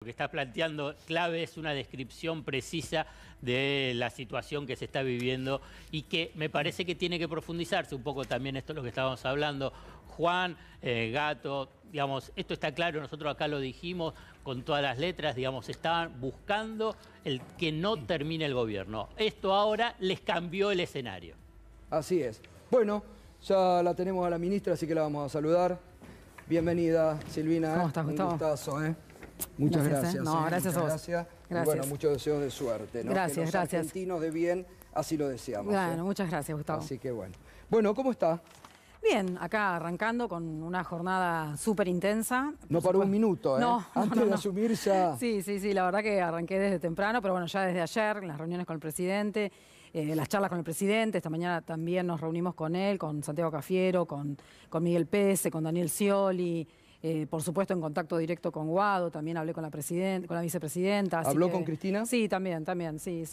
Lo que está planteando Clave es una descripción precisa de la situación que se está viviendo y que me parece que tiene que profundizarse un poco también. Esto es lo que estábamos hablando. Juan, Gato, digamos, esto está claro, nosotros acá lo dijimos con todas las letras, digamos, estaban buscando el que no termine el gobierno. Esto ahora les cambió el escenario. Así es. Bueno, ya la tenemos a la ministra, así que la vamos a saludar. Bienvenida, Silvina. ¿Cómo estás, Gustavo? Un gustazo, ¿eh? Muchas gracias. No, gracias a vos. Gracias. Gracias. Y bueno, muchos deseos de suerte, ¿no? Gracias, que los gracias. argentinos de bien, así lo deseamos. Bueno, muchas gracias, Gustavo. Así que bueno. Bueno, ¿cómo está? Bien, acá arrancando con una jornada súper intensa. No paró un minuto, ¿eh? No, Antes de asumir ya... Sí, la verdad que arranqué desde temprano, pero bueno, ya desde ayer, en las reuniones con el presidente, las charlas con el presidente, esta mañana también nos reunimos con él, con Santiago Cafiero, con Miguel Pese, con Daniel Scioli, por supuesto en contacto directo con Guado, también hablé con la vicepresidenta. ¿Habló con Cristina? Sí, también, sí.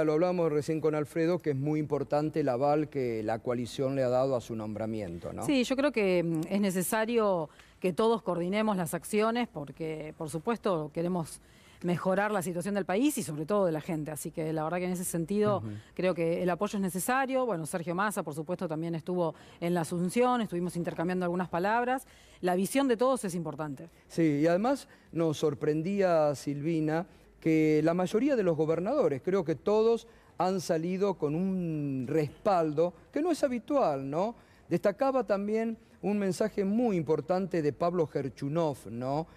Lo hablamos recién con Alfredo, que es muy importante el aval que la coalición le ha dado a su nombramiento, ¿no? Sí, yo creo que es necesario que todos coordinemos las acciones porque, por supuesto, queremos mejorar la situación del país y sobre todo de la gente. Así que la verdad que en ese sentido creo que el apoyo es necesario. Bueno, Sergio Massa, por supuesto, también estuvo en la Asunción, estuvimos intercambiando algunas palabras. La visión de todos es importante. Sí, y además nos sorprendía, Silvina, que la mayoría de los gobernadores, creo que todos han salido con un respaldo que no es habitual, ¿no? Destacaba también un mensaje muy importante de Pablo Gerchunov, ¿no?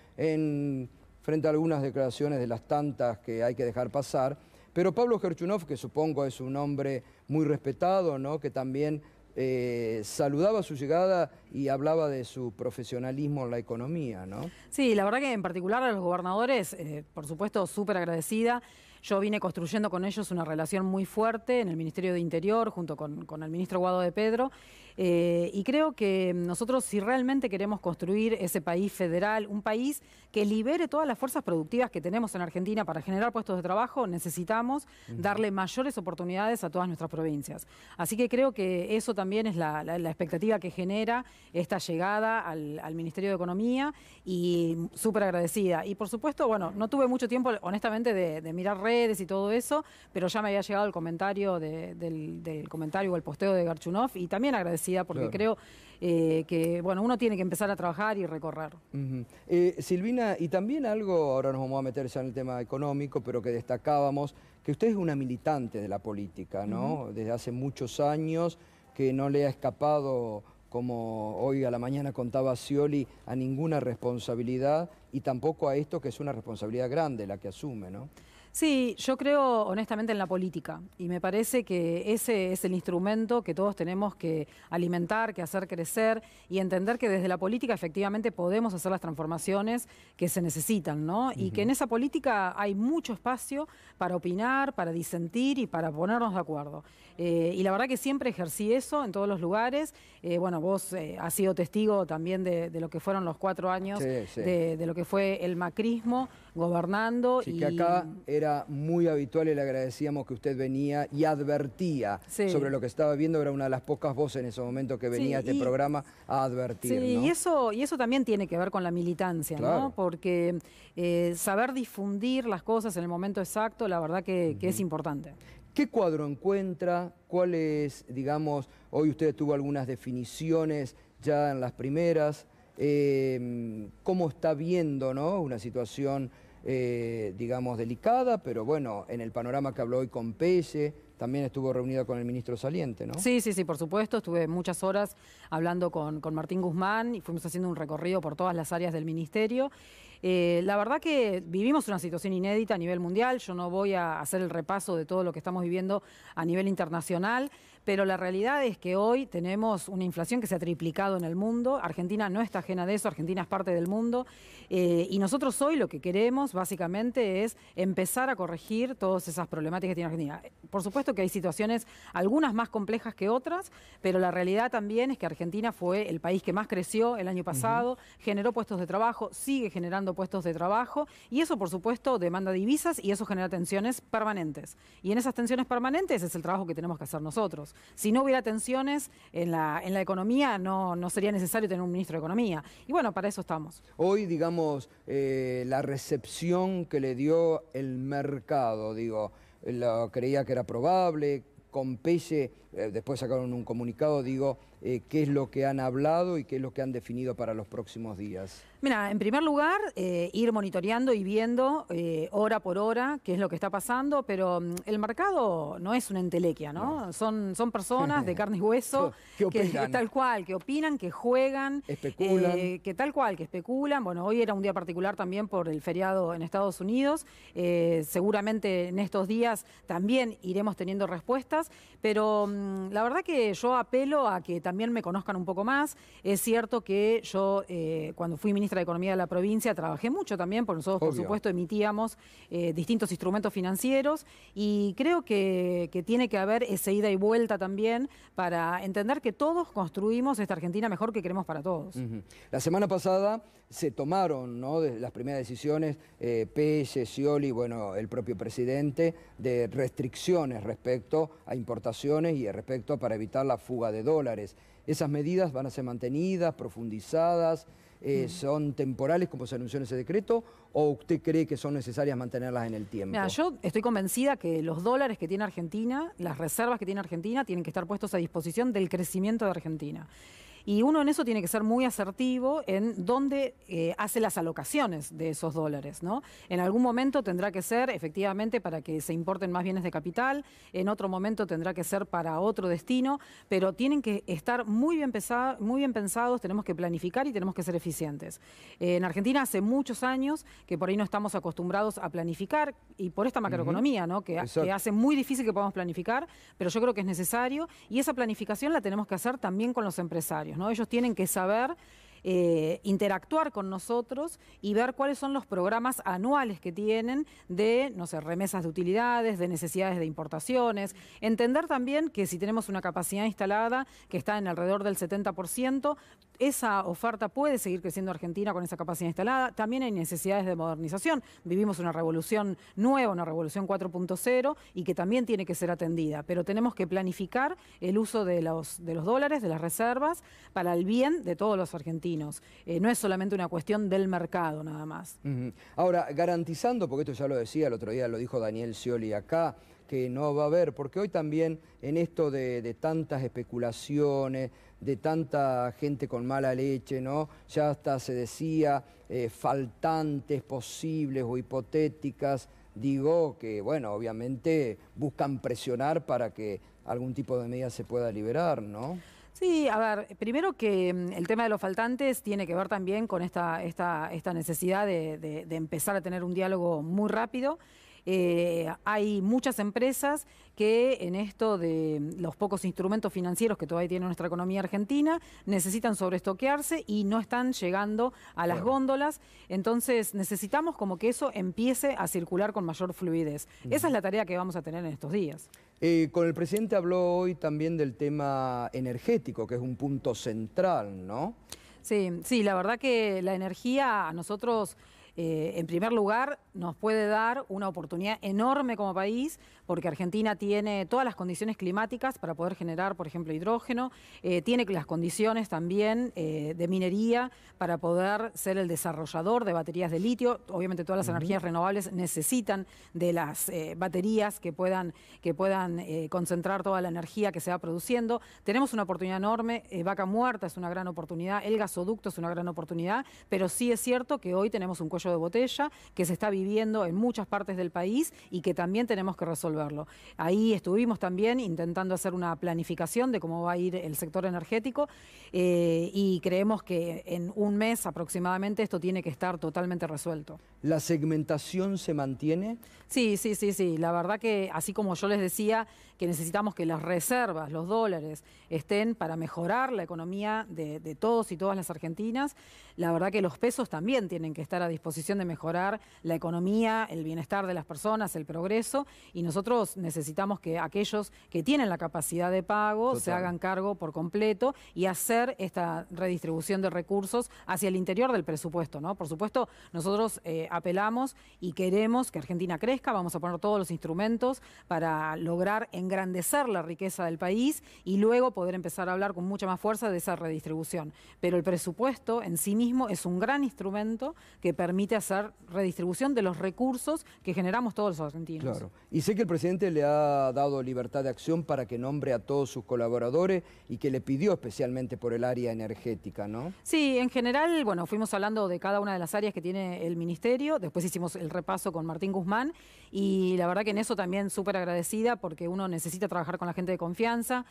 Frente a algunas declaraciones de las tantas que hay que dejar pasar. Pero Pablo Gerchunov, que supongo es un hombre muy respetado, ¿no? Que también saludaba su llegada y hablaba de su profesionalismo en la economía, ¿no? Sí, la verdad que en particular a los gobernadores, por supuesto, súper agradecida. Yo vine construyendo con ellos una relación muy fuerte en el Ministerio de Interior, junto con el ministro Guado de Pedro, y creo que nosotros, si realmente queremos construir ese país federal, un país que libere todas las fuerzas productivas que tenemos en Argentina para generar puestos de trabajo, necesitamos darle mayores oportunidades a todas nuestras provincias. Así que creo que eso también es la expectativa que genera esta llegada al Ministerio de Economía, y súper agradecida. Y por supuesto, bueno, no tuve mucho tiempo, honestamente, de mirar redes y todo eso, pero ya me había llegado el comentario del comentario o el posteo de Gerchunov, y también agradecida porque creo que, bueno, uno tiene que empezar a trabajar y recorrer. Silvina, y también algo, ahora nos vamos a meter ya en el tema económico, pero que destacábamos, que usted es una militante de la política, ¿no? Desde hace muchos años, que no le ha escapado, como hoy a la mañana contaba Scioli, a ninguna responsabilidad, y tampoco a esto que es una responsabilidad grande la que asume, ¿no? Sí, yo creo honestamente en la política, y me parece que ese es el instrumento que todos tenemos que alimentar, que hacer crecer, y entender que desde la política efectivamente podemos hacer las transformaciones que se necesitan, ¿no? Y que en esa política hay mucho espacio para opinar, para disentir y para ponernos de acuerdo. Y la verdad que siempre ejercí eso en todos los lugares. Bueno, vos has sido testigo también de lo que fueron los 4 años, sí. De lo que fue el macrismo gobernando. Sí, que acá era muy habitual y le agradecíamos que usted venía y advertía sobre lo que estaba viendo. Era una de las pocas voces en ese momento que venía a este programa a advertir, ¿no? y eso también tiene que ver con la militancia, claro, ¿no? Porque saber difundir las cosas en el momento exacto, la verdad que es importante. ¿Qué cuadro encuentra? ¿Cuál es, digamos, hoy usted tuvo algunas definiciones ya en las primeras? ¿Cómo está viendo, ¿no? Una situación, digamos, delicada, pero bueno, en el panorama que habló hoy con Pese, también estuvo reunida con el ministro saliente, ¿no? Sí, por supuesto. Estuve muchas horas hablando con Martín Guzmán y fuimos haciendo un recorrido por todas las áreas del ministerio. La verdad que vivimos una situación inédita a nivel mundial. Yo no voy a hacer el repaso de todo lo que estamos viviendo a nivel internacional, pero la realidad es que hoy tenemos una inflación que se ha triplicado en el mundo. Argentina no está ajena de eso, Argentina es parte del mundo. Y nosotros hoy lo que queremos básicamente es empezar a corregir todas esas problemáticas que tiene Argentina. Por supuesto que hay situaciones, algunas más complejas que otras, pero la realidad también es que Argentina fue el país que más creció el año pasado, generó puestos de trabajo, sigue generando puestos de trabajo, y eso por supuesto demanda divisas y eso genera tensiones permanentes. Y en esas tensiones permanentes es el trabajo que tenemos que hacer nosotros. nosotros. Si no hubiera tensiones en la economía, no sería necesario tener un ministro de Economía. Y bueno, para eso estamos. Hoy, digamos, la recepción que le dio el mercado, digo, creía que era probable, con Pelle, después sacaron un comunicado, digo, qué es lo que han hablado y qué es lo que han definido para los próximos días. Mira, en primer lugar, ir monitoreando y viendo hora por hora qué es lo que está pasando, pero el mercado no es una entelequia, ¿no? No. Son personas de carne y hueso que tal cual, que opinan, que juegan, especulan. Que tal cual, que especulan. Bueno, hoy era un día particular también por el feriado en Estados Unidos. Seguramente en estos días también iremos teniendo respuestas, pero la verdad que yo apelo a que también me conozcan un poco más. Es cierto que yo, cuando fui ministra de Economía de la provincia, trabajé mucho también, porque nosotros, por supuesto, emitíamos distintos instrumentos financieros y creo que tiene que haber esa ida y vuelta también para entender que todos construimos esta Argentina mejor que queremos para todos. La semana pasada se tomaron, ¿no?, las primeras decisiones, Pelle, Scioli, bueno, el propio presidente, de restricciones respecto a importaciones y respecto para evitar la fuga de dólares. ¿Esas medidas van a ser mantenidas, profundizadas? ¿Son temporales como se anunció en ese decreto o usted cree que son necesarias mantenerlas en el tiempo? Mira, yo estoy convencida que los dólares que tiene Argentina, las reservas que tiene Argentina, tienen que estar puestos a disposición del crecimiento de Argentina. Y uno en eso tiene que ser muy asertivo en dónde hace las alocaciones de esos dólares, ¿no? En algún momento tendrá que ser efectivamente para que se importen más bienes de capital, en otro momento tendrá que ser para otro destino, pero tienen que estar muy bien pensados, tenemos que planificar y tenemos que ser eficientes. En Argentina hace muchos años que por ahí no estamos acostumbrados a planificar y por esta macroeconomía, ¿no?, que hace muy difícil que podamos planificar, pero yo creo que es necesario y esa planificación la tenemos que hacer también con los empresarios, ¿no? Ellos tienen que saber interactuar con nosotros y ver cuáles son los programas anuales que tienen de, no sé, remesas de utilidades, de necesidades de importaciones. Entender también que si tenemos una capacidad instalada que está en alrededor del 70%, esa oferta puede seguir creciendo Argentina con esa capacidad instalada. También hay necesidades de modernización. Vivimos una revolución nueva, una revolución 4.0 y que también tiene que ser atendida. Pero tenemos que planificar el uso de los dólares, de las reservas, para el bien de todos los argentinos. No es solamente una cuestión del mercado nada más. Ahora, garantizando, porque esto ya lo decía el otro día, lo dijo Daniel Scioli acá, que no va a haber, porque hoy también en esto de tantas especulaciones, de tanta gente con mala leche, ¿no?, ya hasta se decía faltantes posibles o hipotéticas, digo que, bueno, obviamente buscan presionar para que algún tipo de medida se pueda liberar, ¿no? Sí, a ver, primero que el tema de los faltantes tiene que ver también con esta necesidad de empezar a tener un diálogo muy rápido. Hay muchas empresas que en esto de los pocos instrumentos financieros que todavía tiene nuestra economía argentina necesitan sobreestoquearse y no están llegando a las góndolas. Entonces necesitamos como que eso empiece a circular con mayor fluidez. Esa es la tarea que vamos a tener en estos días. Con el presidente habló hoy también del tema energético, que es un punto central, ¿no? Sí, la verdad que la energía a nosotros, en primer lugar, nos puede dar una oportunidad enorme como país, porque Argentina tiene todas las condiciones climáticas para poder generar, por ejemplo, hidrógeno, tiene las condiciones también de minería para poder ser el desarrollador de baterías de litio. Obviamente todas las energías renovables necesitan de las baterías que puedan concentrar toda la energía que se va produciendo. Tenemos una oportunidad enorme, Vaca Muerta es una gran oportunidad, el gasoducto es una gran oportunidad, pero sí es cierto que hoy tenemos un cuello de botella que se está viviendo en muchas partes del país y que también tenemos que resolverlo. Ahí estuvimos también intentando hacer una planificación de cómo va a ir el sector energético y creemos que en un mes aproximadamente esto tiene que estar totalmente resuelto. ¿La segmentación se mantiene? Sí. La verdad que así como yo les decía que necesitamos que las reservas, los dólares, estén para mejorar la economía de todos y todas las argentinas, la verdad que los pesos también tienen que estar a disposición disposición de mejorar la economía, el bienestar de las personas, el progreso, y nosotros necesitamos que aquellos que tienen la capacidad de pago se hagan cargo por completo y hacer esta redistribución de recursos hacia el interior del presupuesto, ¿no? Por supuesto, nosotros apelamos y queremos que Argentina crezca, vamos a poner todos los instrumentos para lograr engrandecer la riqueza del país y luego poder empezar a hablar con mucha más fuerza de esa redistribución. Pero el presupuesto en sí mismo es un gran instrumento que permite hacer redistribución de los recursos que generamos todos los argentinos. Claro. Y sé que el presidente le ha dado libertad de acción para que nombre a todos sus colaboradores y que le pidió especialmente por el área energética, ¿no? Sí, en general, bueno, fuimos hablando de cada una de las áreas que tiene el ministerio, después hicimos el repaso con Martín Guzmán y la verdad que en eso también súper agradecida porque uno necesita trabajar con la gente de confianza,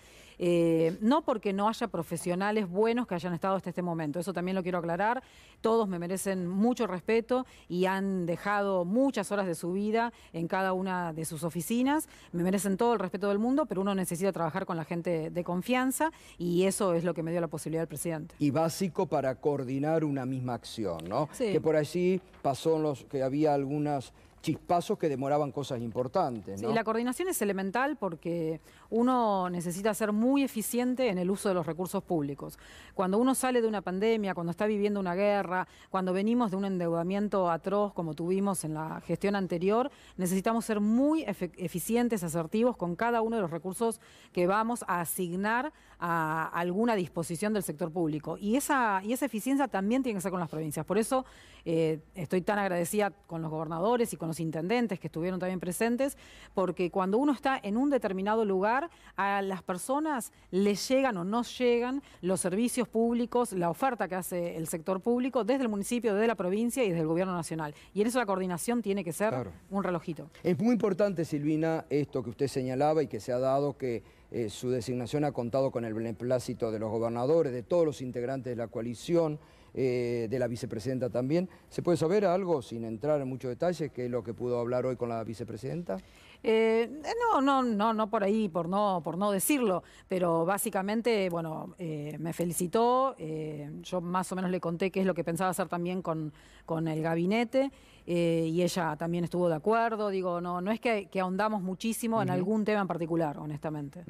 no porque no haya profesionales buenos que hayan estado hasta este momento, eso también lo quiero aclarar, todos me merecen mucho respeto y han dejado muchas horas de su vida en cada una de sus oficinas, me merecen todo el respeto del mundo, pero uno necesita trabajar con la gente de confianza y eso es lo que me dio la posibilidad el presidente. Y básico para coordinar una misma acción, ¿no? Sí. Que por allí pasó que había algunas chispazos que demoraban cosas importantes, ¿no? Sí, la coordinación es elemental porque uno necesita ser muy eficiente en el uso de los recursos públicos. Cuando uno sale de una pandemia, cuando está viviendo una guerra, cuando venimos de un endeudamiento atroz como tuvimos en la gestión anterior, necesitamos ser muy eficientes, asertivos con cada uno de los recursos que vamos a asignar a alguna disposición del sector público. Y esa eficiencia también tiene que ser con las provincias. Por eso estoy tan agradecida con los gobernadores y con los intendentes que estuvieron también presentes, porque cuando uno está en un determinado lugar, a las personas les llegan o no llegan los servicios públicos, la oferta que hace el sector público desde el municipio, desde la provincia y desde el gobierno nacional. Y en eso la coordinación tiene que ser un relojito. Es muy importante, Silvina, esto que usted señalaba y que se ha dado, que su designación ha contado con el beneplácito de los gobernadores, de todos los integrantes de la coalición, de la vicepresidenta también. ¿Se puede saber algo, sin entrar en muchos detalles, qué es lo que pudo hablar hoy con la vicepresidenta? No por ahí, por no decirlo, pero básicamente, bueno, me felicitó, yo más o menos le conté qué es lo que pensaba hacer también con el gabinete, y ella también estuvo de acuerdo, digo, no es que ahondamos muchísimo en algún tema en particular, honestamente.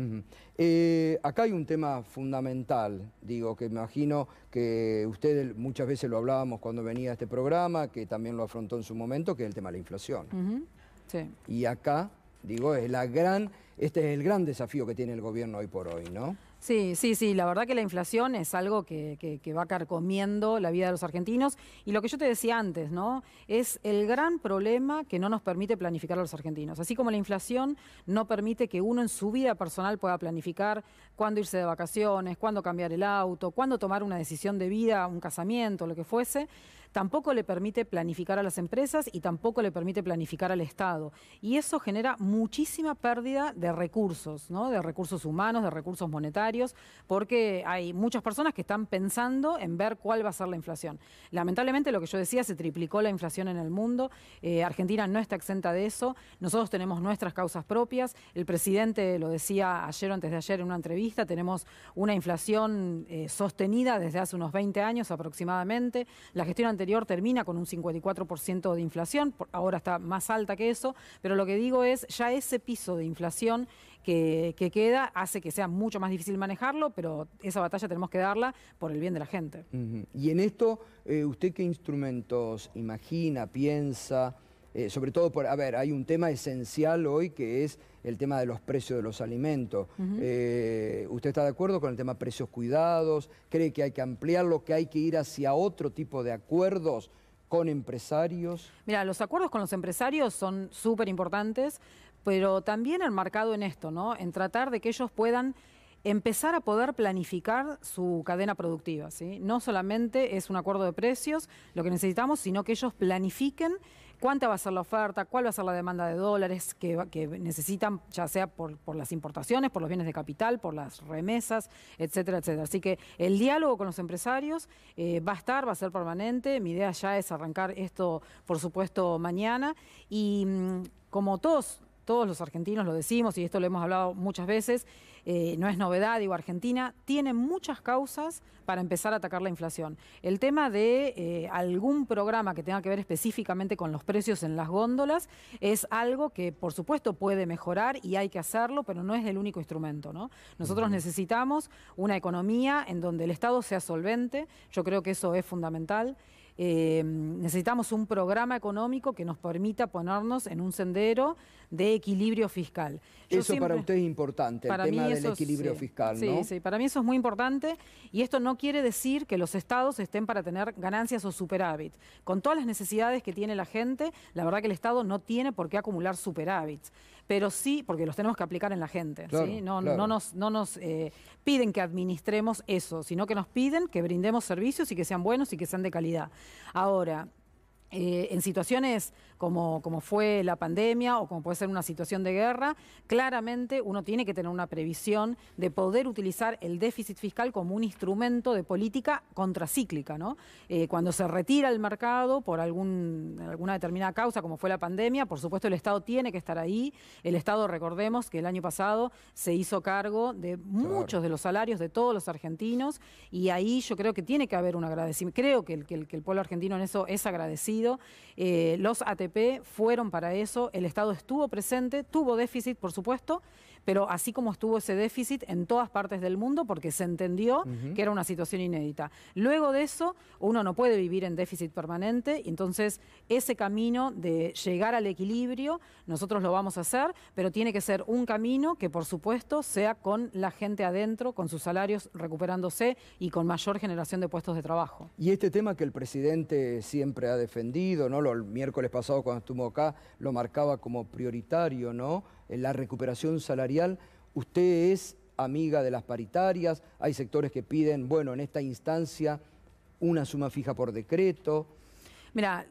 Acá hay un tema fundamental, digo, que me imagino que usted muchas veces lo hablábamos cuando venía a este programa, que también lo afrontó en su momento, que es el tema de la inflación. Sí. Y acá, digo, este es el gran desafío que tiene el gobierno hoy por hoy, ¿no? Sí, la verdad que la inflación es algo que va carcomiendo la vida de los argentinos y lo que yo te decía antes, ¿no? Es el gran problema que no nos permite planificar a los argentinos. Así como la inflación no permite que uno en su vida personal pueda planificar cuándo irse de vacaciones, cuándo cambiar el auto, cuándo tomar una decisión de vida, un casamiento, lo que fuese, tampoco le permite planificar a las empresas y tampoco le permite planificar al Estado. Y eso genera muchísima pérdida de recursos, ¿no? De recursos humanos, de recursos monetarios, porque hay muchas personas que están pensando en ver cuál va a ser la inflación. Lamentablemente, lo que yo decía, se triplicó la inflación en el mundo. Argentina no está exenta de eso. Nosotros tenemos nuestras causas propias. El presidente lo decía ayer o antes de ayer en una entrevista. Tenemos una inflación sostenida desde hace unos 20 años aproximadamente. La gestión anterior termina con un 54% de inflación, ahora está más alta que eso, pero lo que digo es, ya ese piso de inflación que queda hace que sea mucho más difícil manejarlo, pero esa batalla tenemos que darla por el bien de la gente. Y en esto, ¿usted qué instrumentos imagina, piensa? Sobre todo, hay un tema esencial hoy que es el tema de los precios de los alimentos. ¿Usted está de acuerdo con el tema precios cuidados? ¿Cree que hay que ampliarlo, que hay que ir hacia otro tipo de acuerdos con empresarios? Mira, los acuerdos con los empresarios son súper importantes, pero también enmarcado en esto, ¿no? En tratar de que ellos puedan empezar a poder planificar su cadena productiva, ¿sí? No solamente es un acuerdo de precios lo que necesitamos, sino que ellos planifiquen cuánta va a ser la oferta, cuál va a ser la demanda de dólares que necesitan, ya sea por las importaciones, por los bienes de capital, por las remesas, etcétera, etcétera. Así que el diálogo con los empresarios va a ser permanente. Mi idea ya es arrancar esto, por supuesto, mañana. Y como todos todos los argentinos lo decimos, y esto lo hemos hablado muchas veces, no es novedad, digo, Argentina tiene muchas causas para empezar a atacar la inflación. El tema de algún programa que tenga que ver específicamente con los precios en las góndolas es algo que, por supuesto, puede mejorar y hay que hacerlo, pero no es el único instrumento, ¿no? Nosotros necesitamos una economía en donde el Estado sea solvente, yo creo que eso es fundamental. Necesitamos un programa económico que nos permita ponernos en un sendero de equilibrio fiscal. Eso para usted es importante, el tema del equilibrio fiscal, ¿no? Sí, para mí eso es muy importante y esto no quiere decir que los estados estén para tener ganancias o superávit. Con todas las necesidades que tiene la gente, la verdad que el Estado no tiene por qué acumular superávits, pero sí, porque los tenemos que aplicar en la gente, claro, ¿sí? No nos piden que administremos eso, sino que nos piden que brindemos servicios y que sean buenos y que sean de calidad. Ahora, en situaciones como fue la pandemia o como puede ser una situación de guerra, claramente uno tiene que tener una previsión de poder utilizar el déficit fiscal como un instrumento de política contracíclica, ¿no? Cuando se retira el mercado por alguna determinada causa, como fue la pandemia, por supuesto el Estado tiene que estar ahí. El Estado, recordemos que el año pasado se hizo cargo de muchos de los salarios de todos los argentinos y ahí yo creo que tiene que haber un agradecimiento. Creo que el pueblo argentino en eso es agradecido. Los ATP fueron para eso, el Estado estuvo presente, tuvo déficit, por supuesto, pero así como estuvo ese déficit en todas partes del mundo porque se entendió que era una situación inédita. Luego de eso, uno no puede vivir en déficit permanente, y entonces ese camino de llegar al equilibrio, nosotros lo vamos a hacer, pero tiene que ser un camino que, por supuesto, sea con la gente adentro, con sus salarios recuperándose y con mayor generación de puestos de trabajo. Y este tema que el presidente siempre ha defendido, ¿no? El miércoles pasado cuando estuvo acá lo marcaba como prioritario, ¿no? La recuperación salarial. Usted es amiga de las paritarias, hay sectores que piden, bueno, en esta instancia, una suma fija por decreto. Mira,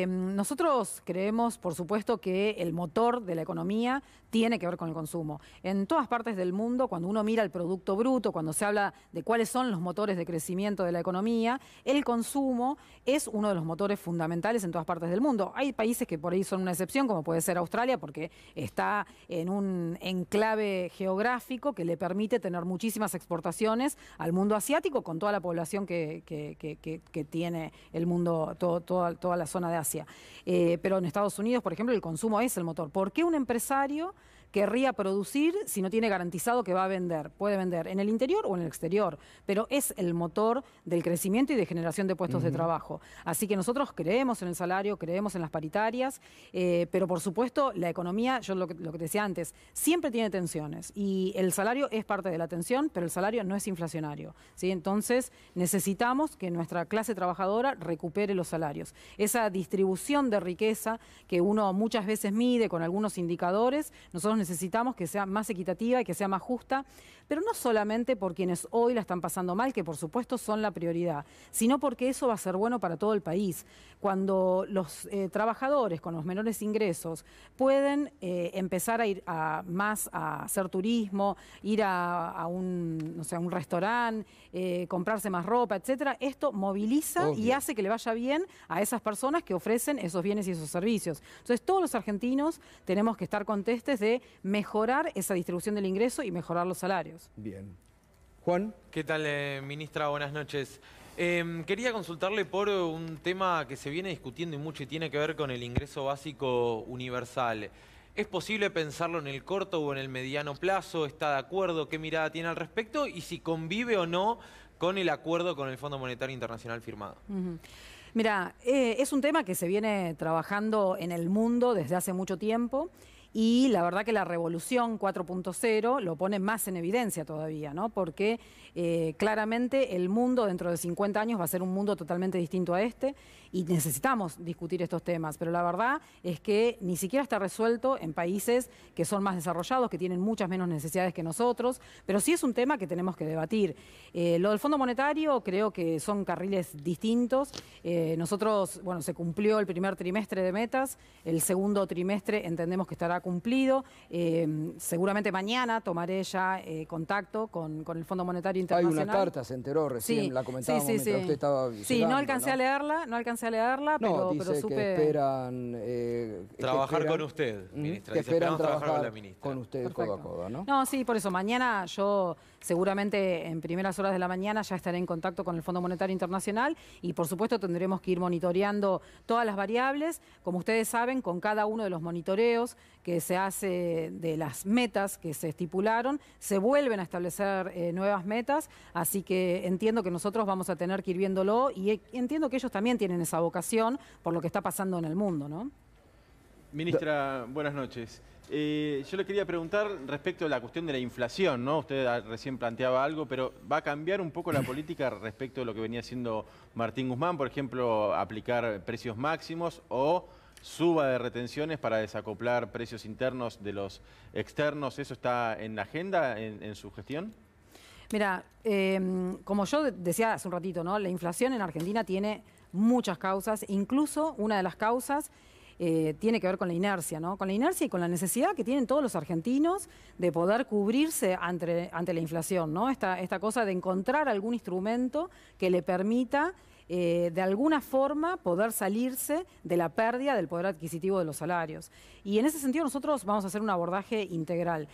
nosotros creemos, por supuesto, que el motor de la economía tiene que ver con el consumo. En todas partes del mundo, cuando uno mira el Producto Bruto, cuando se habla de cuáles son los motores de crecimiento de la economía, el consumo es uno de los motores fundamentales en todas partes del mundo. Hay países que por ahí son una excepción, como puede ser Australia, porque está en un enclave geográfico que le permite tener muchísimas exportaciones al mundo asiático, con toda la población que tiene el mundo, toda la zona de Asia. Pero en Estados Unidos, por ejemplo, el consumo es el motor. ¿Por qué un empresario querría producir si no tiene garantizado que va a vender? Puede vender en el interior o en el exterior, pero es el motor del crecimiento y de generación de puestos de trabajo. Así que nosotros creemos en el salario, creemos en las paritarias, pero por supuesto la economía, yo lo que te decía antes, siempre tiene tensiones y el salario es parte de la tensión, pero el salario no es inflacionario, ¿sí? Entonces necesitamos que nuestra clase trabajadora recupere los salarios. Esa distribución de riqueza que uno muchas veces mide con algunos indicadores, nosotros necesitamos que sea más equitativa y que sea más justa, pero no solamente por quienes hoy la están pasando mal, que por supuesto son la prioridad, sino porque eso va a ser bueno para todo el país. Cuando los trabajadores con los menores ingresos pueden empezar a ir más a hacer turismo, ir a un restaurante, comprarse más ropa, etcétera, esto moviliza y hace que le vaya bien a esas personas que ofrecen esos bienes y esos servicios. Entonces todos los argentinos tenemos que estar contestes de mejorar esa distribución del ingreso y mejorar los salarios. Bien. Juan. ¿Qué tal, ministra? Buenas noches. Quería consultarle por un tema que se viene discutiendo y mucho y tiene que ver con el ingreso básico universal. ¿Es posible pensarlo en el corto o en el mediano plazo? ¿Está de acuerdo? ¿Qué mirada tiene al respecto? Y si convive o no con el acuerdo con el Fondo Monetario Internacional firmado. Mira, es un tema que se viene trabajando en el mundo desde hace mucho tiempo. Y la verdad que la revolución 4.0 lo pone más en evidencia todavía, ¿no? Porque claramente el mundo dentro de 50 años va a ser un mundo totalmente distinto a este y necesitamos discutir estos temas. Pero la verdad es que ni siquiera está resuelto en países que son más desarrollados, que tienen muchas menos necesidades que nosotros, pero sí es un tema que tenemos que debatir. Lo del Fondo Monetario creo que son carriles distintos. Nosotros, bueno, se cumplió el primer trimestre de metas, el segundo trimestre entendemos que estará cumplido. Seguramente mañana tomaré ya contacto con el Fondo Monetario Internacional. Hay una carta, se enteró recién, la comentábamos mientras usted estaba visitando. Sí, no alcancé a leerla, no, pero dice supe que esperan Trabajar con usted, ministra. Que Dice, esperan esperamos trabajar con la trabajar ministra. con usted codo a codo, ¿no? No, sí, por eso. Mañana yo seguramente en primeras horas de la mañana ya estaré en contacto con el Fondo Monetario Internacional y por supuesto tendremos que ir monitoreando todas las variables. Como ustedes saben, con cada uno de los monitoreos que se hace de las metas que se estipularon, se vuelven a establecer nuevas metas, así que entiendo que nosotros vamos a tener que ir viéndolo y entiendo que ellos también tienen esa vocación por lo que está pasando en el mundo, ¿no? Ministra, buenas noches. Yo le quería preguntar respecto a la cuestión de la inflación, ¿no? Usted recién planteaba algo, pero ¿va a cambiar un poco la política respecto de lo que venía haciendo Martín Guzmán? Por ejemplo, aplicar precios máximos o suba de retenciones para desacoplar precios internos de los externos. ¿Eso está en la agenda en su gestión? Mira, como yo decía hace un ratito, ¿no? La inflación en Argentina tiene muchas causas, incluso una de las causas tiene que ver con la inercia, ¿no? Con la inercia y con la necesidad que tienen todos los argentinos de poder cubrirse ante la inflación, ¿no? Esta cosa de encontrar algún instrumento que le permita de alguna forma poder salirse de la pérdida del poder adquisitivo de los salarios. Y en ese sentido nosotros vamos a hacer un abordaje integral.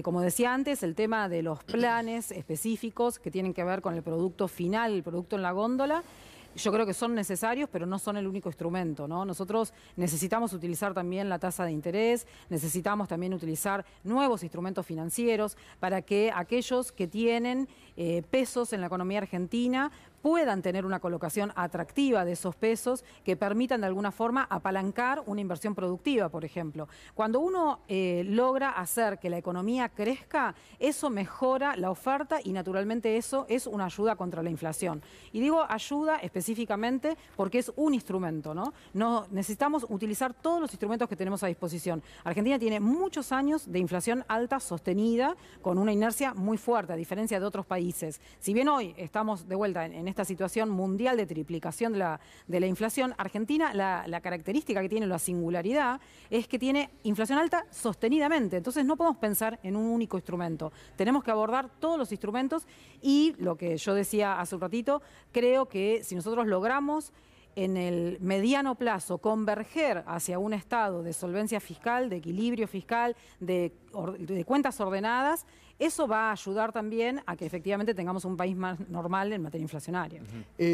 Como decía antes, el tema de los planes específicos que tienen que ver con el producto final, el producto en la góndola, yo creo que son necesarios, pero no son el único instrumento, ¿no? Nosotros necesitamos utilizar también la tasa de interés, necesitamos también utilizar nuevos instrumentos financieros para que aquellos que tienen pesos en la economía argentina puedan tener una colocación atractiva de esos pesos que permitan de alguna forma apalancar una inversión productiva, por ejemplo. Cuando uno logra hacer que la economía crezca, eso mejora la oferta y naturalmente eso es una ayuda contra la inflación. Y digo ayuda específicamente porque es un instrumento, ¿no? Necesitamos utilizar todos los instrumentos que tenemos a disposición. Argentina tiene muchos años de inflación alta sostenida con una inercia muy fuerte, a diferencia de otros países. Si bien hoy estamos de vuelta en esta situación mundial de triplicación de la inflación, Argentina, la característica que tiene, la singularidad, es que tiene inflación alta sostenidamente. Entonces no podemos pensar en un único instrumento. Tenemos que abordar todos los instrumentos y lo que yo decía hace un ratito, creo que si nosotros logramos en el mediano plazo converger hacia un estado de solvencia fiscal, de equilibrio fiscal, de cuentas ordenadas, eso va a ayudar también a que efectivamente tengamos un país más normal en materia inflacionaria.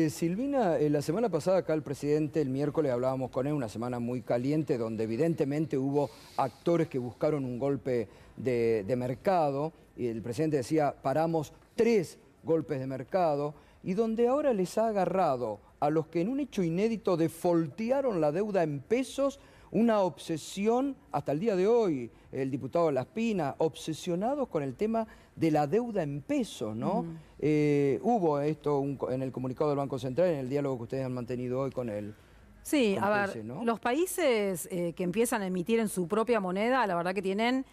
Silvina, la semana pasada acá el presidente, el miércoles hablábamos con él, una semana muy caliente donde evidentemente hubo actores que buscaron un golpe de mercado y el presidente decía paramos 3 golpes de mercado y donde ahora les ha agarrado a los que en un hecho inédito defoltearon la deuda en pesos, una obsesión, hasta el día de hoy, el diputado Laspina, obsesionados con el tema de la deuda en pesos, ¿no? Hubo esto en el comunicado del Banco Central, en el diálogo que ustedes han mantenido hoy con él. Sí, a ver, ¿no? Los países que empiezan a emitir en su propia moneda, la verdad que tienen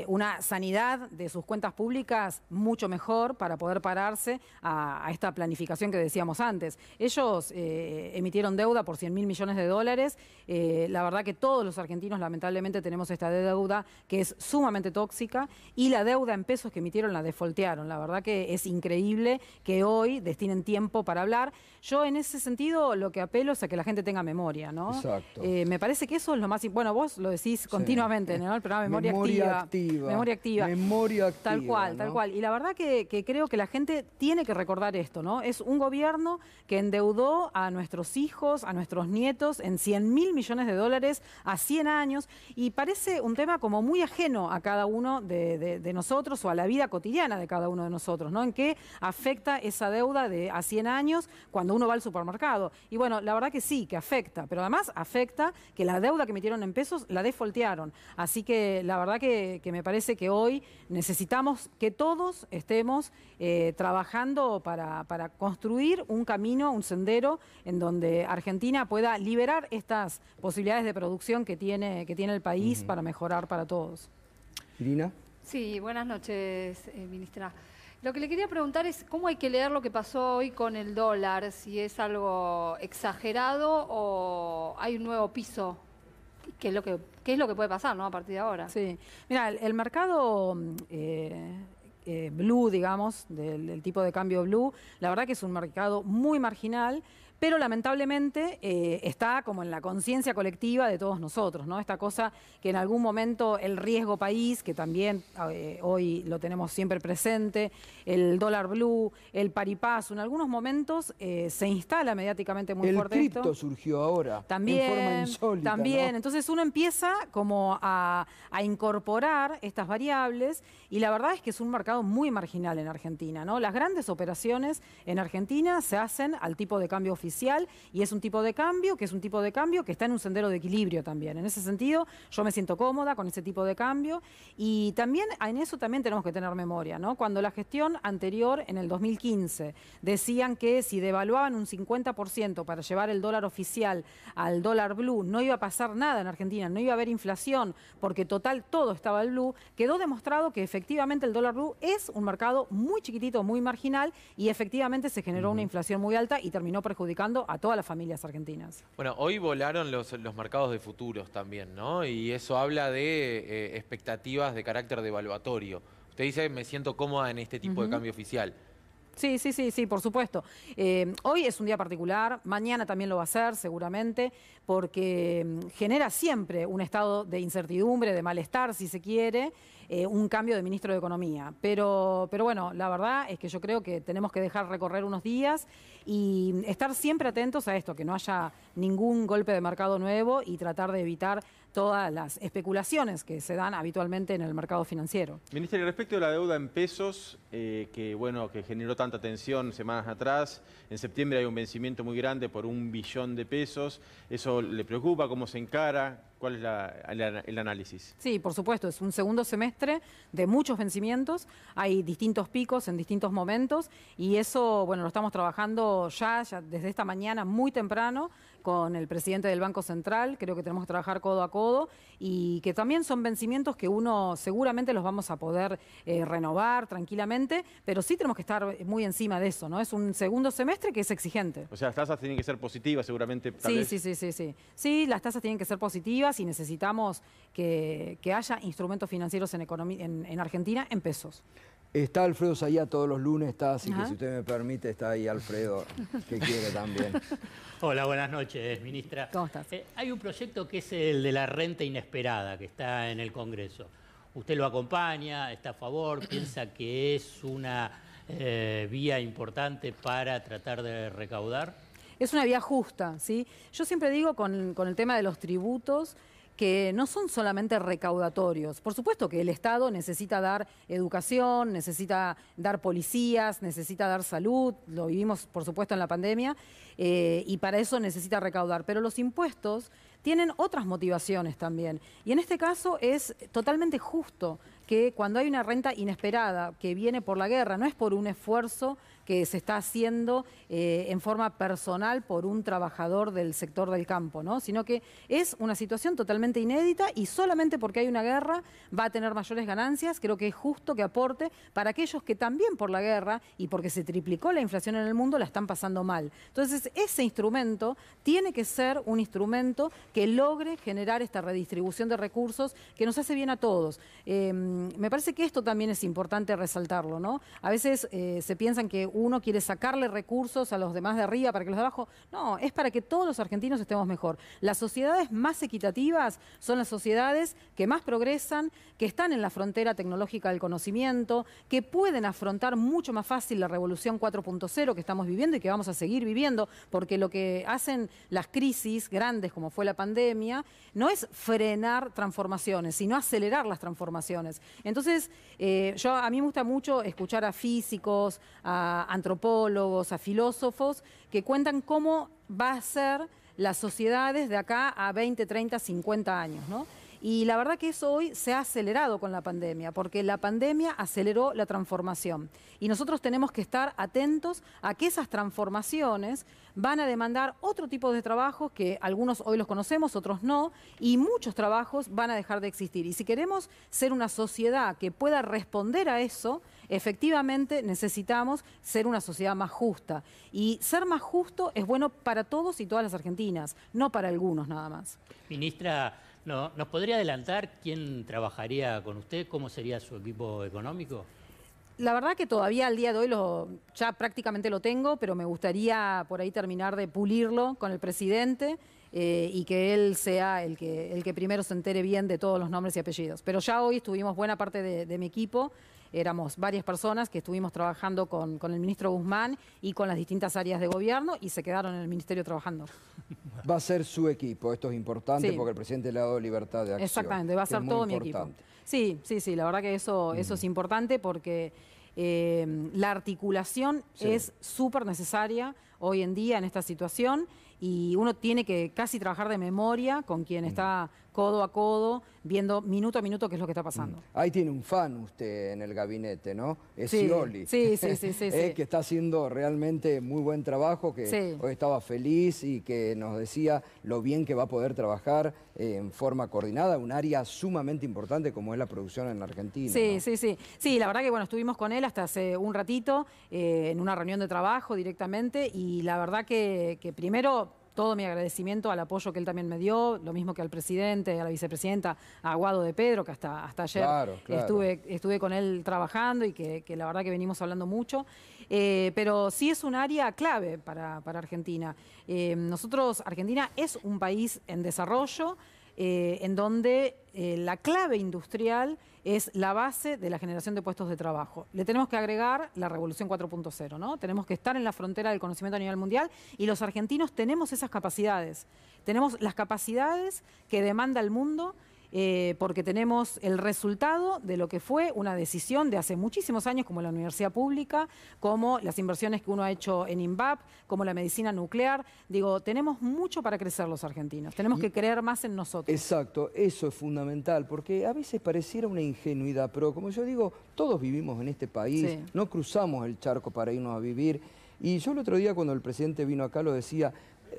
una sanidad de sus cuentas públicas mucho mejor para poder pararse a esta planificación que decíamos antes. Ellos emitieron deuda por 100.000 millones de dólares. La verdad que todos los argentinos lamentablemente tenemos esta deuda que es sumamente tóxica y la deuda en pesos que emitieron la defoltearon. La verdad que es increíble que hoy destinen tiempo para hablar. Yo en ese sentido lo que apelo es a que la gente tenga memoria, ¿no? Exacto. Me parece que eso es lo más... Bueno, vos lo decís continuamente, ¿no? El programa Memoria Activa. Memoria activa. Memoria activa. Tal cual, ¿no? tal cual. Y la verdad que creo que la gente tiene que recordar esto, ¿no? Es un gobierno que endeudó a nuestros hijos, a nuestros nietos en 100.000 millones de dólares a 100 años y parece un tema como muy ajeno a cada uno de nosotros o a la vida cotidiana de cada uno de nosotros, ¿no? En qué afecta esa deuda de a 100 años cuando uno va al supermercado. Y bueno, la verdad que sí, que afecta, pero además afecta que la deuda que metieron en pesos la defoltearon. Así que la verdad que me parece que hoy necesitamos que todos estemos trabajando para construir un camino, un sendero en donde Argentina pueda liberar estas posibilidades de producción que tiene el país para mejorar para todos. Irina. Sí, buenas noches, ministra. Lo que le quería preguntar es cómo hay que leer lo que pasó hoy con el dólar, si es algo exagerado o hay un nuevo piso. ¿Qué es lo que puede pasar, ¿no? A partir de ahora? Sí. Mira, el mercado blue, digamos, del tipo de cambio blue, la verdad que es un mercado muy marginal, pero lamentablemente está como en la conciencia colectiva de todos nosotros, ¿no? Esta cosa que en algún momento el riesgo país, que también hoy lo tenemos siempre presente, el dólar blue, el paripaso, en algunos momentos se instala mediáticamente muy fuerte El esto. cripto surgió ahora, También, en forma insólita, también. ¿no? Entonces uno empieza como a incorporar estas variables y la verdad es que es un mercado muy marginal en Argentina, ¿no? Las grandes operaciones en Argentina se hacen al tipo de cambio oficial y es un tipo de cambio que está en un sendero de equilibrio también. En ese sentido yo me siento cómoda con ese tipo de cambio y también en eso también tenemos que tener memoria, ¿no? Cuando la gestión anterior en el 2015 decían que si devaluaban un 50% para llevar el dólar oficial al dólar blue no iba a pasar nada en Argentina, no iba a haber inflación porque total todo estaba al blue, quedó demostrado que efectivamente el dólar blue es un mercado muy chiquitito, muy marginal y efectivamente se generó una inflación muy alta y terminó perjudicando a todas las familias argentinas. Bueno, hoy volaron los mercados de futuros también, ¿no? Y eso habla de expectativas de carácter devaluatorio. Usted dice, me siento cómoda en este tipo de cambio oficial. Sí, por supuesto. Hoy es un día particular, mañana también lo va a ser seguramente, porque genera siempre un estado de incertidumbre, de malestar, si se quiere, un cambio de ministro de Economía. Pero bueno, la verdad es que yo creo que tenemos que dejar recorrer unos días y estar siempre atentos a esto, que no haya ningún golpe de mercado nuevo y tratar de evitar todas las especulaciones que se dan habitualmente en el mercado financiero. Ministra, y respecto de la deuda en pesos, que generó tanta tensión semanas atrás, en septiembre hay un vencimiento muy grande por 1 billón de pesos, ¿eso le preocupa? ¿Cómo se encara? ¿Cuál es el análisis? Sí, por supuesto, es un segundo semestre de muchos vencimientos, hay distintos picos en distintos momentos y eso, bueno, lo estamos trabajando ya desde esta mañana muy temprano con el presidente del Banco Central, creo que tenemos que trabajar codo a codo y que también son vencimientos que uno seguramente los vamos a poder renovar tranquilamente, pero sí tenemos que estar muy encima de eso, ¿no? Es un segundo semestre que es exigente. O sea, las tasas tienen que ser positivas seguramente. Sí. Sí, las tasas tienen que ser positivas y necesitamos que haya instrumentos financieros en Argentina en pesos. Está Alfredo Sayá todos los lunes, así Ajá. que si usted me permite, está ahí Alfredo, que quiere también. Hola, buenas noches, ministra. ¿Cómo estás? Hay un proyecto que es el de la renta inesperada, que está en el Congreso. ¿Usted lo acompaña, está a favor, piensa que es una vía importante para tratar de recaudar? Es una vía justa, ¿sí? Yo siempre digo con el tema de los tributos que no son solamente recaudatorios. Por supuesto que el Estado necesita dar educación, necesita dar policías, necesita dar salud, lo vivimos por supuesto en la pandemia, y para eso necesita recaudar. Pero los impuestos tienen otras motivaciones también. Y en este caso es totalmente justo que cuando hay una renta inesperada que viene por la guerra, no es por un esfuerzo que se está haciendo en forma personal por un trabajador del sector del campo, ¿no? Sino que es una situación totalmente inédita y solamente porque hay una guerra va a tener mayores ganancias. Creo que es justo que aporte para aquellos que también por la guerra y porque se triplicó la inflación en el mundo la están pasando mal. Entonces ese instrumento tiene que ser un instrumento que logre generar esta redistribución de recursos que nos hace bien a todos. Me parece que esto también es importante resaltarlo, ¿no? A veces se piensan que uno quiere sacarle recursos a los demás de arriba para que los de abajo... No, es para que todos los argentinos estemos mejor. Las sociedades más equitativas son las sociedades que más progresan, que están en la frontera tecnológica del conocimiento, que pueden afrontar mucho más fácil la revolución 4.0 que estamos viviendo y que vamos a seguir viviendo, porque lo que hacen las crisis grandes como fue la pandemia no es frenar transformaciones, sino acelerar las transformaciones. Entonces, a mí me gusta mucho escuchar a físicos, a antropólogos, a filósofos que cuentan cómo va a ser las sociedades de acá a 20, 30, 50 años, ¿no? Y la verdad que eso hoy se ha acelerado con la pandemia, porque la pandemia aceleró la transformación. Y nosotros tenemos que estar atentos a que esas transformaciones van a demandar otro tipo de trabajos que algunos hoy los conocemos, otros no, y muchos trabajos van a dejar de existir. Y si queremos ser una sociedad que pueda responder a eso, efectivamente necesitamos ser una sociedad más justa. Y ser más justo es bueno para todos y todas las argentinas, no para algunos nada más. Ministra, ¿nos podría adelantar quién trabajaría con usted? ¿Cómo sería su equipo económico? La verdad que todavía al día de hoy ya prácticamente lo tengo, pero me gustaría por ahí terminar de pulirlo con el presidente y que él sea el que primero se entere bien de todos los nombres y apellidos. Pero ya hoy estuvimos buena parte de mi equipo, éramos varias personas que estuvimos trabajando con el ministro Guzmán y con las distintas áreas de gobierno y se quedaron en el ministerio trabajando. Va a ser su equipo, esto es importante Sí. porque el presidente le ha dado libertad de acción. Exactamente, va a que ser es muy todo mi equipo. importante. Sí, la verdad que eso es importante porque la articulación Sí. es súper necesaria hoy en día en esta situación y uno tiene que casi trabajar de memoria con quien está codo a codo, viendo minuto a minuto qué es lo que está pasando. Ahí tiene un fan usted en el gabinete, ¿no? Es Sí, Scioli. sí. Que está haciendo realmente muy buen trabajo, que Sí. hoy estaba feliz y que nos decía lo bien que va a poder trabajar en forma coordinada, un área sumamente importante como es la producción en la Argentina. Sí, ¿no? Sí, la verdad que bueno, estuvimos con él hasta hace un ratito en una reunión de trabajo directamente y la verdad que primero todo mi agradecimiento al apoyo que él también me dio, lo mismo que al presidente, a la vicepresidenta, a Guado de Pedro, que hasta ayer Claro. estuve con él trabajando y que la verdad que venimos hablando mucho. Pero sí es un área clave para Argentina. Argentina es un país en desarrollo, en donde la clave industrial es la base de la generación de puestos de trabajo. Le tenemos que agregar la revolución 4.0, ¿no? Tenemos que estar en la frontera del conocimiento a nivel mundial y los argentinos tenemos esas capacidades. Tenemos las capacidades que demanda el mundo porque tenemos el resultado de lo que fue una decisión de hace muchísimos años, como la universidad pública, como las inversiones que uno ha hecho en INVAP, como la medicina nuclear. Digo, tenemos mucho para crecer los argentinos, tenemos que creer más en nosotros. Exacto, eso es fundamental, porque a veces pareciera una ingenuidad, pero como yo digo, todos vivimos en este país, Sí. no cruzamos el charco para irnos a vivir. Y yo el otro día cuando el presidente vino acá lo decía,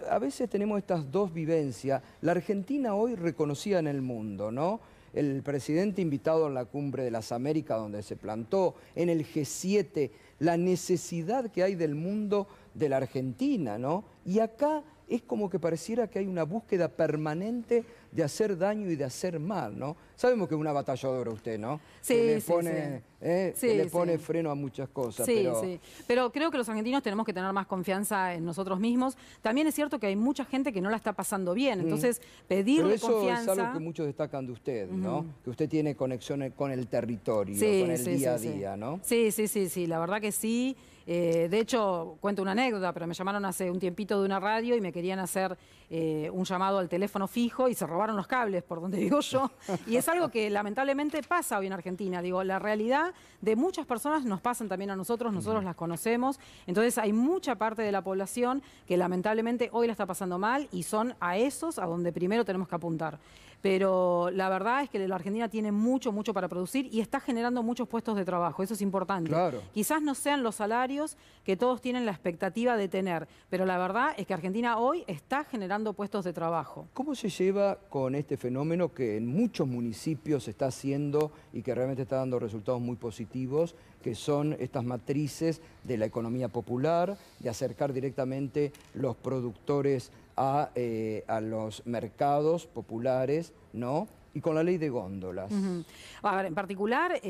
a veces tenemos estas dos vivencias. La Argentina hoy reconocida en el mundo, ¿no? El presidente invitado en la Cumbre de las Américas donde se plantó, en el G7, la necesidad que hay del mundo de la Argentina, ¿no? Y acá es como que pareciera que hay una búsqueda permanente de hacer daño y de hacer mal, ¿no? Sabemos que es una batalladora usted, ¿no? Sí, que le sí, pone, sí. que le Sí, pone sí. freno a muchas cosas. Sí, pero... sí. Pero creo que los argentinos tenemos que tener más confianza en nosotros mismos. También es cierto que hay mucha gente que no la está pasando bien. Entonces, Pero pedirle eso confianza. es algo que muchos destacan de usted, ¿no? Que usted tiene conexión con el territorio, Sí, con el sí, día a sí, sí. día, ¿no? Sí, la verdad que sí. De hecho, cuento una anécdota, pero me llamaron hace un tiempito de una radio y me querían hacer un llamado al teléfono fijo y se robaron los cables por donde vivo yo. Y es algo que lamentablemente pasa hoy en Argentina. Digo, la realidad de muchas personas nos pasan también a nosotros las conocemos. Entonces hay mucha parte de la población que lamentablemente hoy la está pasando mal y son a esos a donde primero tenemos que apuntar. Pero la verdad es que la Argentina tiene mucho para producir y está generando muchos puestos de trabajo, eso es importante. Claro. Quizás no sean los salarios que todos tienen la expectativa de tener, pero la verdad es que Argentina hoy está generando puestos de trabajo. ¿Cómo se lleva con este fenómeno que en muchos municipios se está haciendo y que realmente está dando resultados muy positivos, que son estas matrices de la economía popular, de acercar directamente los productores a los mercados populares, ¿no? Y con la ley de góndolas. A ver, en particular,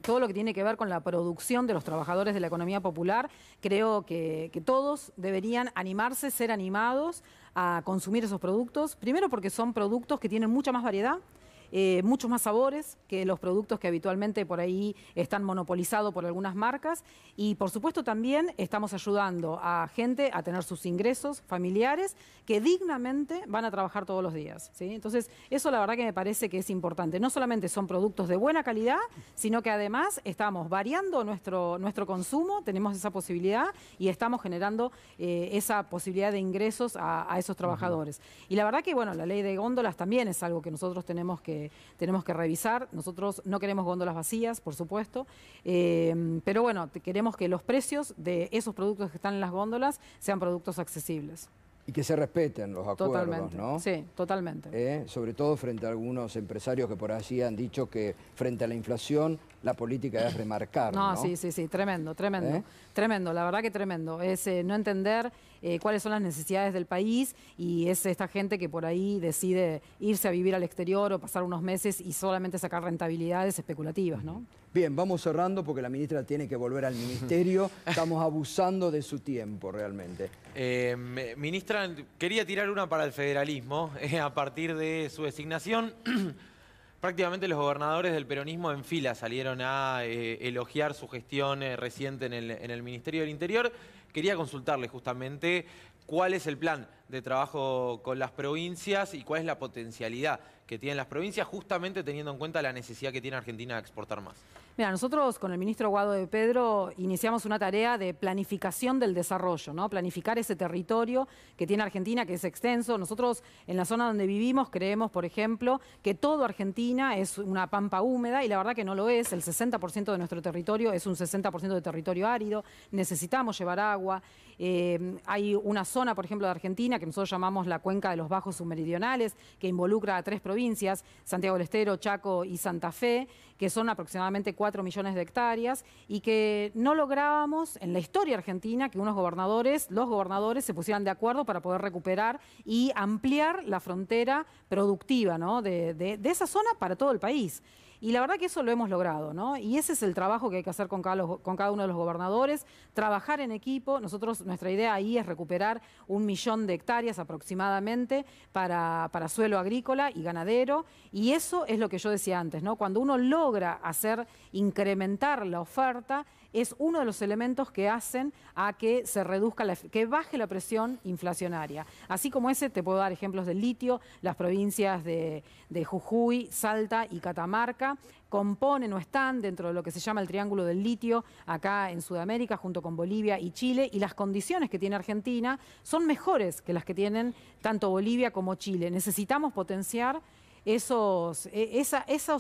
todo lo que tiene que ver con la producción de los trabajadores de la economía popular, creo que todos deberían animarse, ser animados a consumir esos productos. Primero porque son productos que tienen mucha más variedad, muchos más sabores que los productos que habitualmente por ahí están monopolizados por algunas marcas. Y por supuesto también estamos ayudando a gente a tener sus ingresos familiares que dignamente van a trabajar todos los días, ¿sí? Entonces, eso la verdad que me parece que es importante. No solamente son productos de buena calidad, sino que además estamos variando nuestro consumo, tenemos esa posibilidad y estamos generando esa posibilidad de ingresos a esos trabajadores. Y la verdad que, bueno, la ley de góndolas también es algo que nosotros tenemos que revisar. Nosotros no queremos góndolas vacías, por supuesto, pero bueno, queremos que los precios de esos productos que están en las góndolas sean productos accesibles. ¿Y y que se respeten los acuerdos, Totalmente, ¿no? sí, totalmente. Sobre todo frente a algunos empresarios que por allí han dicho que frente a la inflación la política es remarcar, ¿no? Sí, tremendo, tremendo, la verdad que tremendo. Es no entender cuáles son las necesidades del país y es esta gente que por ahí decide irse a vivir al exterior o pasar unos meses y solamente sacar rentabilidades especulativas, ¿no? Bien, vamos cerrando porque la ministra tiene que volver al ministerio. Estamos abusando de su tiempo realmente. Ministra, quería tirar una para el federalismo. A partir de su designación, prácticamente los gobernadores del peronismo en fila salieron a elogiar su gestión reciente en el Ministerio del Interior. Quería consultarle justamente cuál es el plan de trabajo con las provincias y cuál es la potencialidad que tienen las provincias, justamente teniendo en cuenta la necesidad que tiene Argentina de exportar más. Mira, nosotros con el ministro Guado de Pedro iniciamos una tarea de planificación del desarrollo, ¿no? Planificar ese territorio que tiene Argentina, que es extenso. Nosotros en la zona donde vivimos creemos, por ejemplo, que toda Argentina es una pampa húmeda y la verdad que no lo es. El 60% de nuestro territorio es un 60% de territorio árido. Necesitamos llevar agua. Hay una zona, por ejemplo, de Argentina que nosotros llamamos la cuenca de los bajos submeridionales, que involucra a 3 provincias, Santiago del Estero, Chaco y Santa Fe, que son aproximadamente 4 millones de hectáreas y que no lográbamos en la historia argentina que los gobernadores se pusieran de acuerdo para poder recuperar y ampliar la frontera productiva, ¿no? de esa zona para todo el país. Y la verdad que eso lo hemos logrado, ¿no? Y ese es el trabajo que hay que hacer con cada uno de los gobernadores, trabajar en equipo. Nuestra idea ahí es recuperar 1 millón de hectáreas aproximadamente para suelo agrícola y ganadero. Y eso es lo que yo decía antes, ¿no? Cuando uno logra incrementar la oferta, es uno de los elementos que hacen a que se reduzca, que baje la presión inflacionaria. Así como ese, te puedo dar ejemplos del litio, las provincias de Jujuy, Salta y Catamarca componen o están dentro de lo que se llama el Triángulo del Litio acá en Sudamérica junto con Bolivia y Chile, y las condiciones que tiene Argentina son mejores que las que tienen tanto Bolivia como Chile. Necesitamos potenciar esos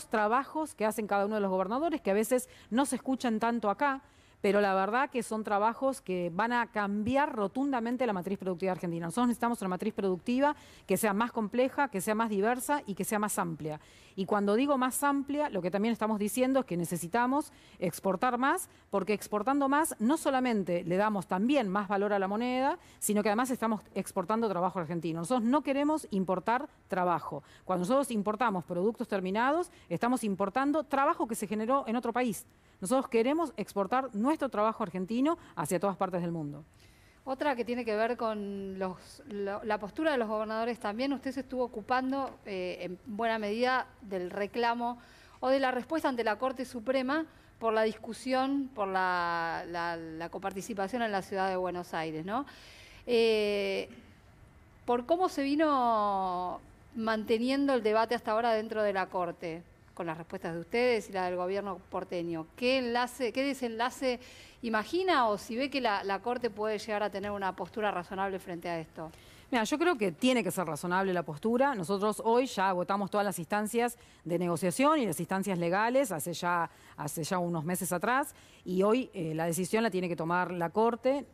trabajos que hacen cada uno de los gobernadores, que a veces no se escuchan tanto acá, pero la verdad que son trabajos que van a cambiar rotundamente la matriz productiva argentina. Nosotros necesitamos una matriz productiva que sea más compleja, que sea más diversa y que sea más amplia. Y cuando digo más amplia, lo que también estamos diciendo es que necesitamos exportar más, porque exportando más no solamente le damos también más valor a la moneda, sino que además estamos exportando trabajo argentino. Nosotros no queremos importar trabajo. Cuando nosotros importamos productos terminados, estamos importando trabajo que se generó en otro país. Nosotros queremos exportar nuestro trabajo argentino hacia todas partes del mundo. Otra que tiene que ver con la postura de los gobernadores también. Usted se estuvo ocupando en buena medida del reclamo o de la respuesta ante la Corte Suprema por la discusión, por la coparticipación en la ciudad de Buenos Aires, ¿no? Por cómo se vino manteniendo el debate hasta ahora dentro de la Corte, con las respuestas de ustedes y la del gobierno porteño. ¿Qué desenlace imagina o si ve que la Corte puede llegar a tener una postura razonable frente a esto? Mira, yo creo que tiene que ser razonable la postura. Nosotros hoy ya agotamos todas las instancias de negociación y las instancias legales hace ya unos meses atrás, y hoy la decisión la tiene que tomar la Corte.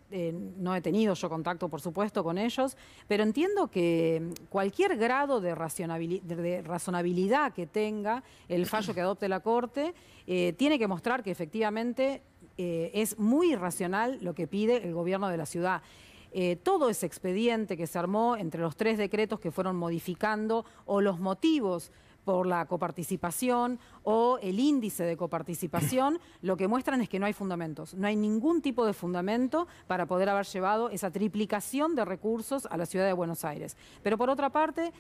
No he tenido yo contacto, por supuesto, con ellos, pero entiendo que cualquier grado de razonabilidad que tenga el fallo que adopte la Corte tiene que mostrar que efectivamente es muy irracional lo que pide el gobierno de la ciudad. Todo ese expediente que se armó entre los 3 decretos que fueron modificando, o los motivos por la coparticipación o el índice de coparticipación, lo que muestran es que no hay fundamentos. No hay ningún tipo de fundamento para poder haber llevado esa triplicación de recursos a la ciudad de Buenos Aires. Pero por otra parte,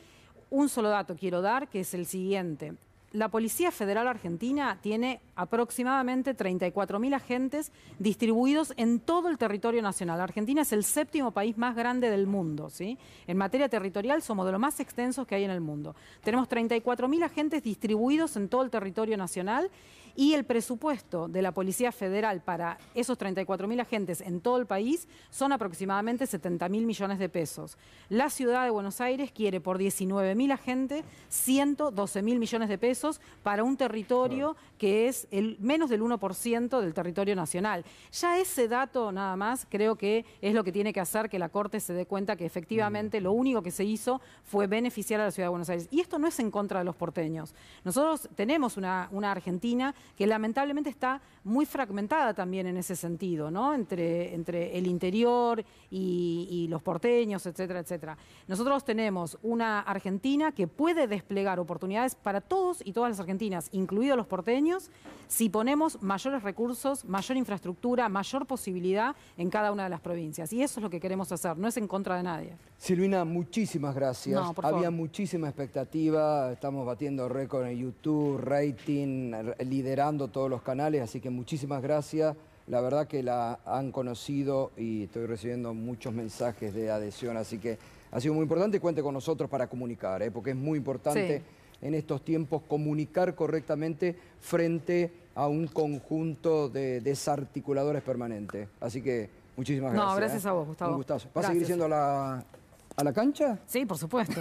un solo dato quiero dar, que es el siguiente. La Policía Federal Argentina tiene aproximadamente 34.000 agentes distribuidos en todo el territorio nacional. Argentina es el 7º país más grande del mundo, ¿sí? En materia territorial somos de los más extensos que hay en el mundo. Tenemos 34.000 agentes distribuidos en todo el territorio nacional, y el presupuesto de la Policía Federal para esos 34.000 agentes en todo el país son aproximadamente 70.000 millones de pesos. La ciudad de Buenos Aires quiere por 19.000 agentes 112.000 millones de pesos. pesos para un territorio que es menos del 1% del territorio nacional. Ya ese dato nada más creo que es lo que tiene que hacer que la Corte se dé cuenta que efectivamente lo único que se hizo fue beneficiar a la Ciudad de Buenos Aires. Y esto no es en contra de los porteños. Nosotros tenemos una Argentina que lamentablemente está muy fragmentada también en ese sentido, ¿no? Entre el interior y los porteños, etcétera, etcétera. Nosotros tenemos una Argentina que puede desplegar oportunidades para todos y todas las argentinas, incluidos los porteños, si ponemos mayores recursos, mayor infraestructura, mayor posibilidad en cada una de las provincias. Y eso es lo que queremos hacer, no es en contra de nadie. Silvina, muchísimas gracias. No, por favor. Había muchísima expectativa, estamos batiendo récord en YouTube, rating, liderando todos los canales, así que muchísimas gracias. La verdad que la han conocido y estoy recibiendo muchos mensajes de adhesión, así que ha sido muy importante. Cuente con nosotros para comunicar, porque es muy importante en estos tiempos comunicar correctamente frente a un conjunto de desarticuladores permanentes. Así que muchísimas gracias. No, gracias a vos, Gustavo. Un gustazo. ¿Vas a Gracias. seguir siendo a la cancha? Sí, por supuesto.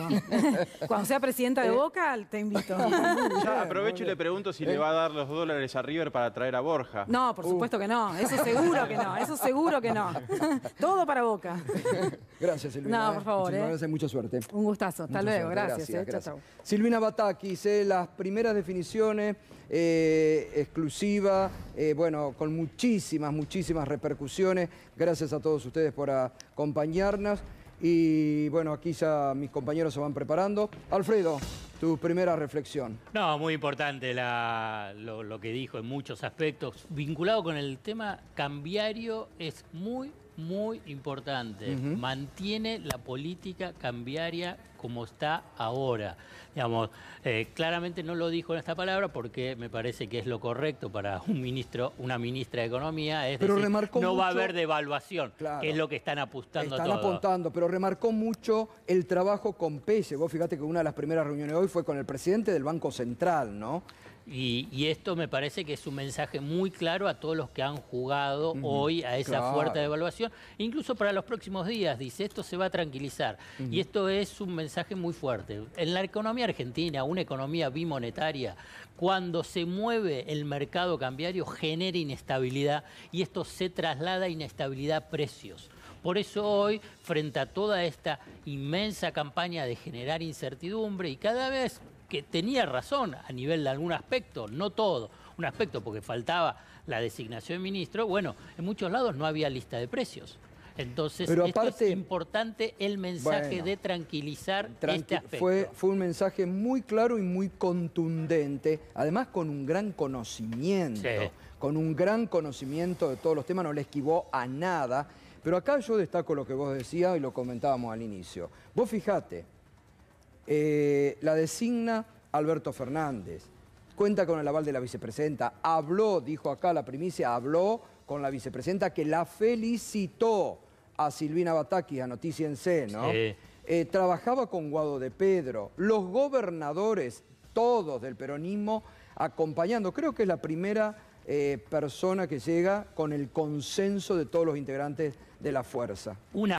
Cuando sea presidenta de Boca, te invito. Ya aprovecho y le pregunto si le va a dar los dólares a River para traer a Borja. No, por supuesto que no. Eso seguro que no. Eso seguro que no. Todo para Boca. Gracias, Silvina. No, por favor. Muchísimas gracias, mucha suerte. Un gustazo. Hasta Mucha luego. suerte. Gracias. Chao, chao. Silvina Batakis, las primeras definiciones exclusivas, bueno, con muchísimas repercusiones. Gracias a todos ustedes por acompañarnos. Y bueno, aquí ya mis compañeros se van preparando. Alfredo, tu primera reflexión. No, muy importante lo que dijo en muchos aspectos. Vinculado con el tema cambiario es muy importante. Mantiene la política cambiaria como está ahora. Digamos, claramente no lo dijo en esta palabra porque me parece que es lo correcto para un ministro, una ministra de Economía. Es pero decir, remarcó no va a mucho, haber devaluación, claro, que es lo que están apuntando están todos. apuntando, pero remarcó mucho el trabajo con Pelle. Vos fíjate que una de las primeras reuniones hoy fue con el presidente del Banco Central, ¿no? Y esto me parece que es un mensaje muy claro a todos los que han jugado hoy a esa fuerte devaluación, incluso para los próximos días. Dice, esto se va a tranquilizar. Y esto es un mensaje muy fuerte. En la economía argentina, una economía bimonetaria, cuando se mueve el mercado cambiario, genera inestabilidad y esto se traslada a inestabilidad a precios. Por eso hoy, frente a toda esta inmensa campaña de generar incertidumbre y cada vez que tenía razón a nivel de algún aspecto, no todo, un aspecto porque faltaba la designación de ministro, bueno, en muchos lados no había lista de precios. Entonces, pero esto aparte, es importante el mensaje de tranquilizar este aspecto. Fue un mensaje muy claro y muy contundente, además con un gran conocimiento, con un gran conocimiento de todos los temas, no le esquivó a nada. Pero acá yo destaco lo que vos decías y lo comentábamos al inicio. Vos fijate, la designa Alberto Fernández, cuenta con el aval de la vicepresidenta, habló, dijo acá la primicia, habló con la vicepresidenta que la felicitó a Silvina Batakis, a Noticia en C, ¿no? Trabajaba con Guado de Pedro, los gobernadores, todos del peronismo, acompañando. Creo que es la primera persona que llega con el consenso de todos los integrantes de la fuerza. Una